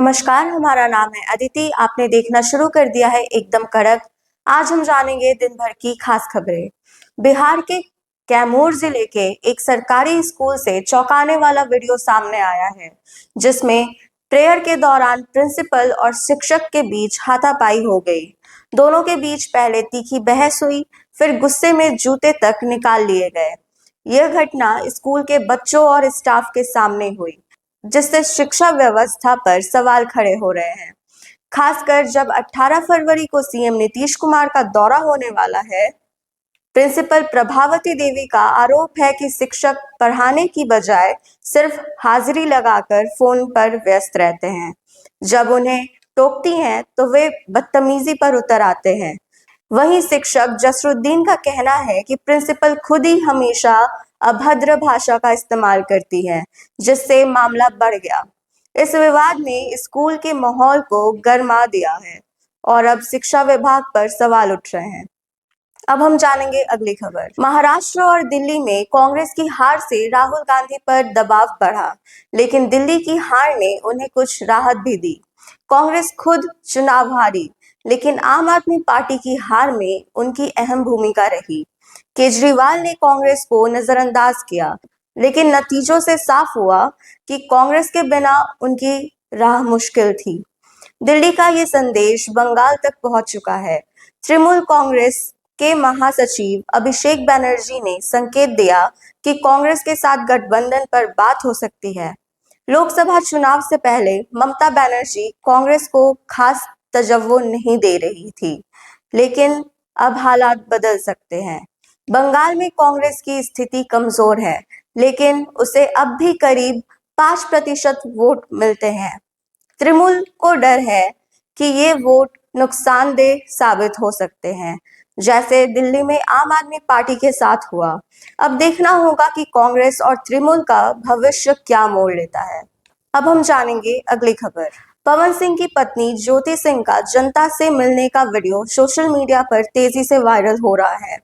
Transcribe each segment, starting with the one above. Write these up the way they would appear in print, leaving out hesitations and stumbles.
नमस्कार, हमारा नाम है अदिति। आपने देखना शुरू कर दिया है एकदम कड़क। आज हम जानेंगे दिन भर की खास खबरें। बिहार के कैमूर जिले के एक सरकारी स्कूल से चौंकाने वाला वीडियो सामने आया है, जिसमें प्रेयर के दौरान प्रिंसिपल और शिक्षक के बीच हाथापाई हो गई। दोनों के बीच पहले तीखी बहस हुई, फिर गुस्से में जूते तक निकाल लिए गए। यह घटना स्कूल के बच्चों और स्टाफ के सामने हुई, जिससे शिक्षा व्यवस्था पर सवाल खड़े हो रहे हैं। खासकर जब 18 फरवरी को सीएम नीतीश कुमार का दौरा होने वाला है। प्रिंसिपल प्रभावती देवी का आरोप है कि शिक्षक पढ़ाने की बजाय सिर्फ हाजिरी लगाकर फोन पर व्यस्त रहते हैं। जब उन्हें टोकती हैं तो वे बदतमीजी पर उतर आते हैं। वहीं शिक्षक जसरुद्दीन का कहना है कि प्रिंसिपल खुद ही हमेशा अभद्र भाषा का इस्तेमाल करती है, जिससे मामला बढ़ गया। इस विवाद ने स्कूल के माहौल को गरमा दिया है और अब शिक्षा विभाग पर सवाल उठ रहे हैं। अब हम जानेंगे अगली खबर। महाराष्ट्र और दिल्ली में कांग्रेस की हार से राहुल गांधी पर दबाव बढ़ा, लेकिन दिल्ली की हार ने उन्हें कुछ राहत भी दी। कांग्रेस खुद चुनाव हारी, लेकिन आम आदमी पार्टी की हार में उनकी अहम भूमिका रही। केजरीवाल ने कांग्रेस को नजरअंदाज किया, लेकिन नतीजों से साफ हुआ कि कांग्रेस के बिना उनकी राह मुश्किल थी। दिल्ली का ये संदेश बंगाल तक पहुंच चुका है। तृणमूल कांग्रेस के महासचिव अभिषेक बनर्जी ने संकेत दिया कि कांग्रेस के साथ गठबंधन पर बात हो सकती है। लोकसभा चुनाव से पहले ममता बनर्जी कांग्रेस को खास तवज्जो नहीं दे रही थी, लेकिन अब हालात बदल सकते हैं। बंगाल में कांग्रेस की स्थिति कमजोर है, लेकिन उसे अब भी करीब 5% वोट मिलते हैं। तृणमूल को डर है कि ये वोट नुकसानदेह साबित हो सकते हैं, जैसे दिल्ली में आम आदमी पार्टी के साथ हुआ। अब देखना होगा कि कांग्रेस और तृणमूल का भविष्य क्या मोड़ लेता है। अब हम जानेंगे अगली खबर। पवन सिंह की पत्नी ज्योति सिंह का जनता से मिलने का वीडियो सोशल मीडिया पर तेजी से वायरल हो रहा है।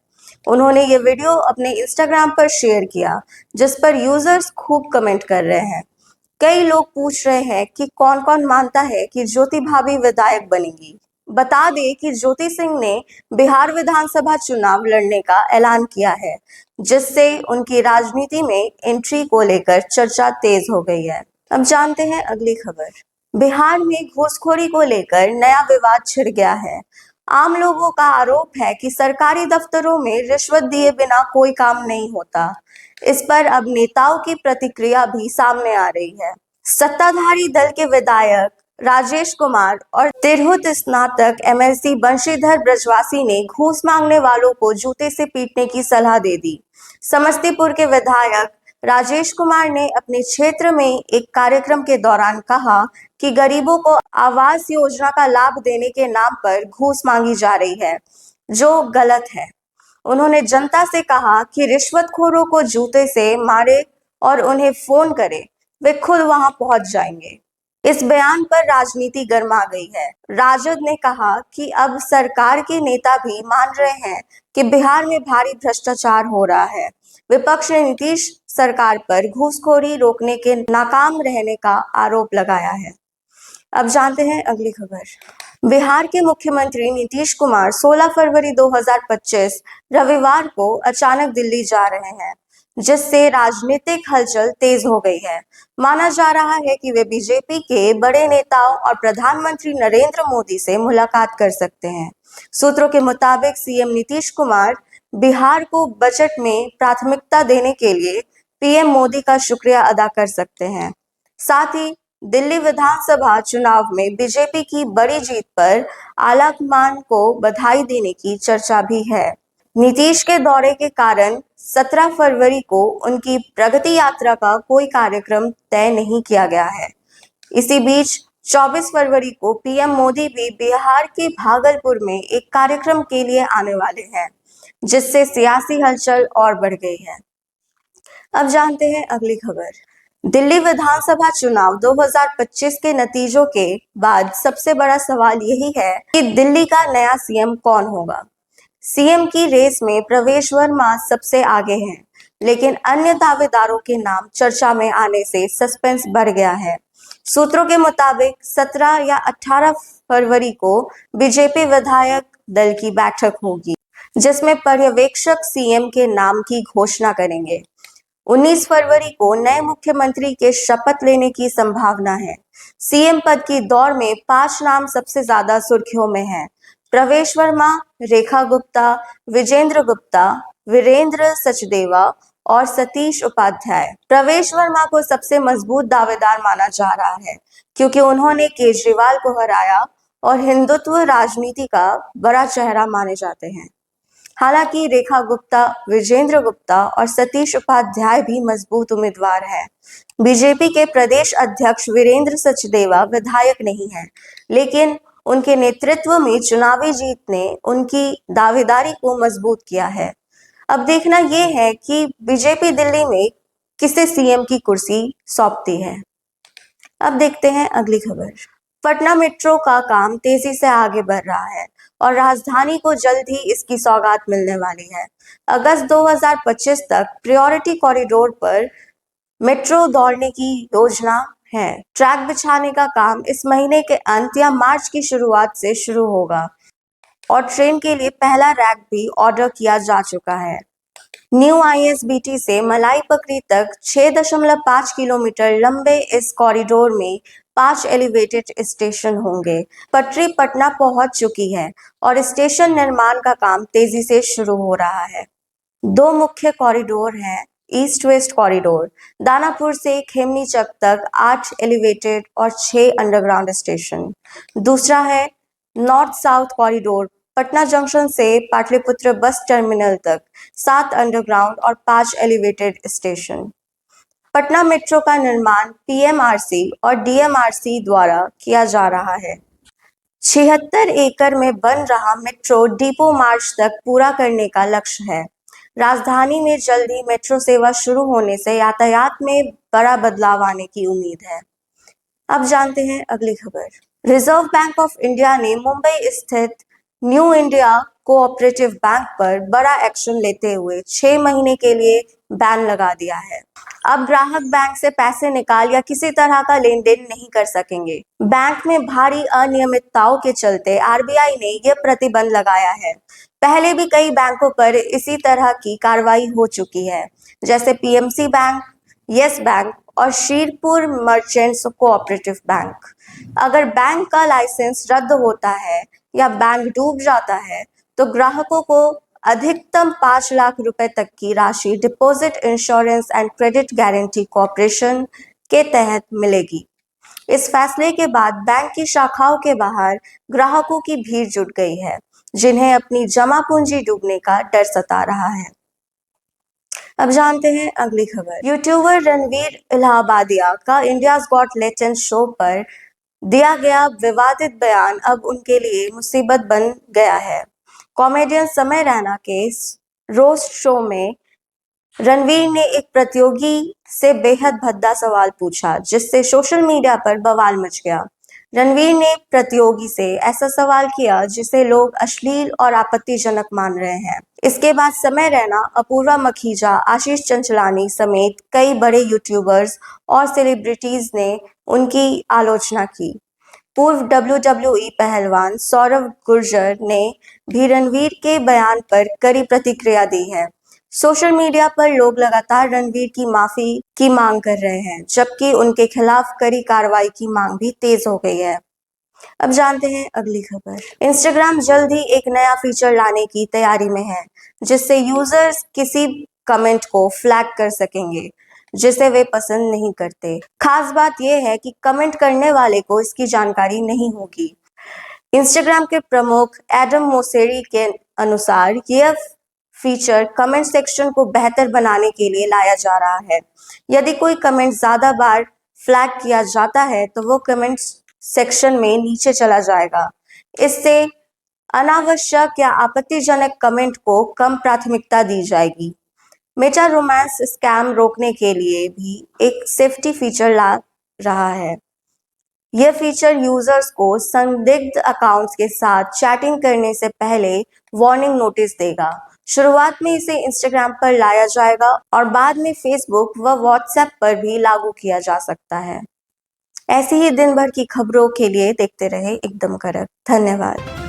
उन्होंने ये वीडियो अपने इंस्टाग्राम पर शेयर किया, जिस पर यूजर्स खूब कमेंट कर रहे हैं। कई लोग पूछ रहे हैं कि कौन कौन मानता है कि ज्योति भाभी विधायक बनेंगी। बता दें कि ज्योति सिंह ने बिहार विधानसभा चुनाव लड़ने का ऐलान किया है, जिससे उनकी राजनीति में एंट्री को लेकर चर्चा तेज हो गई है। अब जानते हैं अगली खबर। बिहार में घूसखोरी को लेकर नया विवाद छिड़ गया है। आम लोगों का आरोप है कि सरकारी दफ्तरों में रिश्वत दिए बिना कोई काम नहीं होता। इस पर अब नेताओं की प्रतिक्रिया भी सामने आ रही है। सत्ताधारी दल के विधायक राजेश कुमार और तिरहुत स्नातक एमएलसी बंशीधर ब्रजवासी ने घूस मांगने वालों को जूते से पीटने की सलाह दे दी। समस्तीपुर के विधायक राजेश कुमार ने अपने क्षेत्र में एक कार्यक्रम के दौरान कहा कि गरीबों को आवास योजना का लाभ देने के नाम पर घूस मांगी जा रही है, जो गलत है। उन्होंने जनता से कहा कि रिश्वतखोरों को जूते से मारे और उन्हें फोन करे, वे खुद वहां पहुंच जाएंगे। इस बयान पर राजनीति गर्मा गई है। राजद ने कहा कि अब सरकार के नेता भी मान रहे हैं कि बिहार में भारी भ्रष्टाचार हो रहा है। विपक्ष ने नीतीश सरकार पर घूसखोरी रोकने के नाकाम रहने का आरोप लगाया है। अब जानते हैं अगली खबर। बिहार के मुख्यमंत्री नीतीश कुमार 16 फरवरी 2025 रविवार को अचानक दिल्ली जा रहे हैं, जिससे राजनीतिक हलचल तेज हो गई है। माना जा रहा है कि वे बीजेपी के बड़े नेताओं और प्रधानमंत्री नरेंद्र मोदी से मुलाकात कर सकते हैं। सूत्रों के मुताबिक सीएम नीतीश कुमार बिहार को बजट में प्राथमिकता देने के लिए पीएम मोदी का शुक्रिया अदा कर सकते हैं। साथ ही दिल्ली विधानसभा चुनाव में बीजेपी की बड़ी जीत पर आलाकमान को बधाई देने की चर्चा भी है। नीतीश के दौरे के कारण 17 फरवरी को उनकी प्रगति यात्रा का कोई कार्यक्रम तय नहीं किया गया है। इसी बीच 24 फरवरी को पीएम मोदी भी बिहार के भागलपुर में एक कार्यक्रम के लिए आने वाले हैं, जिससे सियासी हलचल और बढ़ गई है। अब जानते हैं अगली खबर। दिल्ली विधानसभा चुनाव 2025 के नतीजों के बाद सबसे बड़ा सवाल यही है कि दिल्ली का नया सीएम कौन होगा। सीएम की रेस में प्रवेश वर्मा सबसे आगे हैं, लेकिन अन्य दावेदारों के नाम चर्चा में आने से सस्पेंस बढ़ गया है। सूत्रों के मुताबिक 17 या 18 फरवरी को बीजेपी विधायक दल की बैठक होगी, जिसमें पर्यवेक्षक सीएम के नाम की घोषणा करेंगे। 19 फरवरी को नए मुख्यमंत्री के शपथ लेने की संभावना है। सीएम पद की दौड़ में 5 नाम सबसे ज्यादा सुर्खियों में हैं। प्रवेश वर्मा, रेखा गुप्ता, विजेंद्र गुप्ता, वीरेंद्र सचदेवा और सतीश उपाध्याय। प्रवेश वर्मा को सबसे मजबूत दावेदार माना जा रहा है, क्योंकि उन्होंने केजरीवाल को हराया और हिंदुत्व राजनीति का बड़ा चेहरा माने जाते हैं। हालांकि रेखा गुप्ता, विजेंद्र गुप्ता और सतीश उपाध्याय भी मजबूत उम्मीदवार हैं। बीजेपी के प्रदेश अध्यक्ष वीरेंद्र सचदेवा विधायक नहीं हैं, लेकिन उनके नेतृत्व में चुनावी जीत ने उनकी दावेदारी को मजबूत किया है। अब देखना यह है कि बीजेपी दिल्ली में किसे सीएम की कुर्सी सौंपती है। अब देखते हैं अगली खबर। पटना मेट्रो का काम तेजी से आगे बढ़ रहा है और राजधानी को जल्द ही इसकी सौगात मिलने वाली है। अगस्त 2025 तक प्रायोरिटी कॉरिडोर पर मेट्रो दौड़ने की योजना है। ट्रैक बिछाने का काम इस महीने के अंत या मार्च की शुरुआत से शुरू होगा और ट्रेन के लिए पहला रैक भी ऑर्डर किया जा चुका है। न्यू आईएसबीटी से मलाई पकड़ी तक 6.5 किलोमीटर लंबे इस कॉरिडोर में 5 एलिवेटेड स्टेशन होंगे। पटरी पटना पहुंच चुकी है और स्टेशन निर्माण का काम तेजी से शुरू हो रहा है। 2 मुख्य कॉरिडोर हैं। ईस्ट वेस्ट कॉरिडोर दानापुर से खेमनीचक तक 8 एलिवेटेड और 6 अंडरग्राउंड स्टेशन। दूसरा है north south corridor Patna junction से पाटलिपुत्र बस टर्मिनल तक 7 अंडरग्राउंड और 5 एलिवेटेड स्टेशन। पटना मेट्रो का निर्माण पीएमआरसी और डीएमआरसी द्वारा किया जा रहा है। 76 एकड़ में बन रहा मेट्रो डिपो मार्च तक पूरा करने का लक्ष्य है। राजधानी में जल्द ही मेट्रो सेवा शुरू होने से यातायात में बड़ा बदलाव आने की उम्मीद है। अब जानते हैं अगली खबर। रिजर्व बैंक ऑफ इंडिया ने मुंबई स्थित न्यू इंडिया कोऑपरेटिव बैंक पर बड़ा एक्शन लेते हुए 6 महीने के लिए बैन लगा दिया है। अब ग्राहक बैंक से पैसे निकाल या किसी तरह का लेन देन नहीं कर सकेंगे। बैंक में भारी अनियमितताओं के चलते आरबीआई ने यह प्रतिबंध लगाया है। पहले भी कई बैंकों पर इसी तरह की कार्रवाई हो चुकी है, जैसे पीएमसी बैंक, यस बैंक और श्रीपुर मर्चेंट्स कोऑपरेटिव बैंक। अगर बैंक का लाइसेंस रद्द होता है या बैंक डूब जाता है तो ग्राहकों को अधिकतम 5 लाख रुपए तक की राशि deposit insurance and credit guarantee corporation के तहत मिलेगी। इस फैसले के बाद बैंक की शाखाओं के बाहर ग्राहकों की भीड़ जुट गई है, जिन्हें अपनी जमा पूंजी डूबने का डर सता रहा है। अब जानते हैं अगली खबर। यूट्यूबर रणवीर इलाहाबादिया का इंडियाज गॉट टैलेंट शो पर दिया गया विवादित बयान अब उनके लिए मुसीबत बन गया है। कॉमेडियन समय रैना के रोस्ट शो में रणवीर ने एक प्रतियोगी से बेहद भद्दा सवाल पूछा, जिससे सोशल मीडिया पर बवाल मच गया। रणवीर ने प्रतियोगी से ऐसा सवाल किया जिसे लोग अश्लील और आपत्तिजनक मान रहे हैं। इसके बाद समय रैना, अपूर्वा मखीजा, आशीष चंचलानी समेत कई बड़े यूट्यूबर्स और सेलिब्रिटीज ने उनकी आलोचना की। पूर्व WWE पहलवान सौरव गुर्जर ने भी रणवीर के बयान पर कड़ी प्रतिक्रिया दी है। सोशल मीडिया पर लोग लगातार रणवीर की माफी की मांग कर रहे हैं, जबकि उनके खिलाफ कड़ी कार्रवाई की मांग भी तेज हो गई है। अब जानते हैं अगली खबर। इंस्टाग्राम जल्द ही एक नया फीचर लाने की तैयारी में है, जिससे यूजर्स किसी कमेंट को फ्लैग कर सकेंगे जिसे वे पसंद नहीं करते। खास बात यह है कि कमेंट करने वाले को इसकी जानकारी नहीं होगी। इंस्टाग्राम के प्रमुख एडम मोसेरी के अनुसार यह फीचर कमेंट सेक्शन को बेहतर बनाने के लिए लाया जा रहा है। यदि कोई कमेंट ज्यादा बार फ्लैग किया जाता है तो वो कमेंट सेक्शन में नीचे चला जाएगा। इससे अनावश्यक या आपत्तिजनक कमेंट को कम प्राथमिकता दी जाएगी। मेटा रोमांस स्कैम रोकने के लिए भी एक सेफ्टी फीचर ला रहा है। यह फीचर यूजर्स को संदिग्ध अकाउंट्स के साथ चैटिंग करने से पहले वार्निंग नोटिस देगा। शुरुआत में इसे इंस्टाग्राम पर लाया जाएगा और बाद में फेसबुक व व्हाट्सएप पर भी लागू किया जा सकता है। ऐसी ही दिन भर की खबरों के लिए देखते रहे एकदम कड़क। धन्यवाद।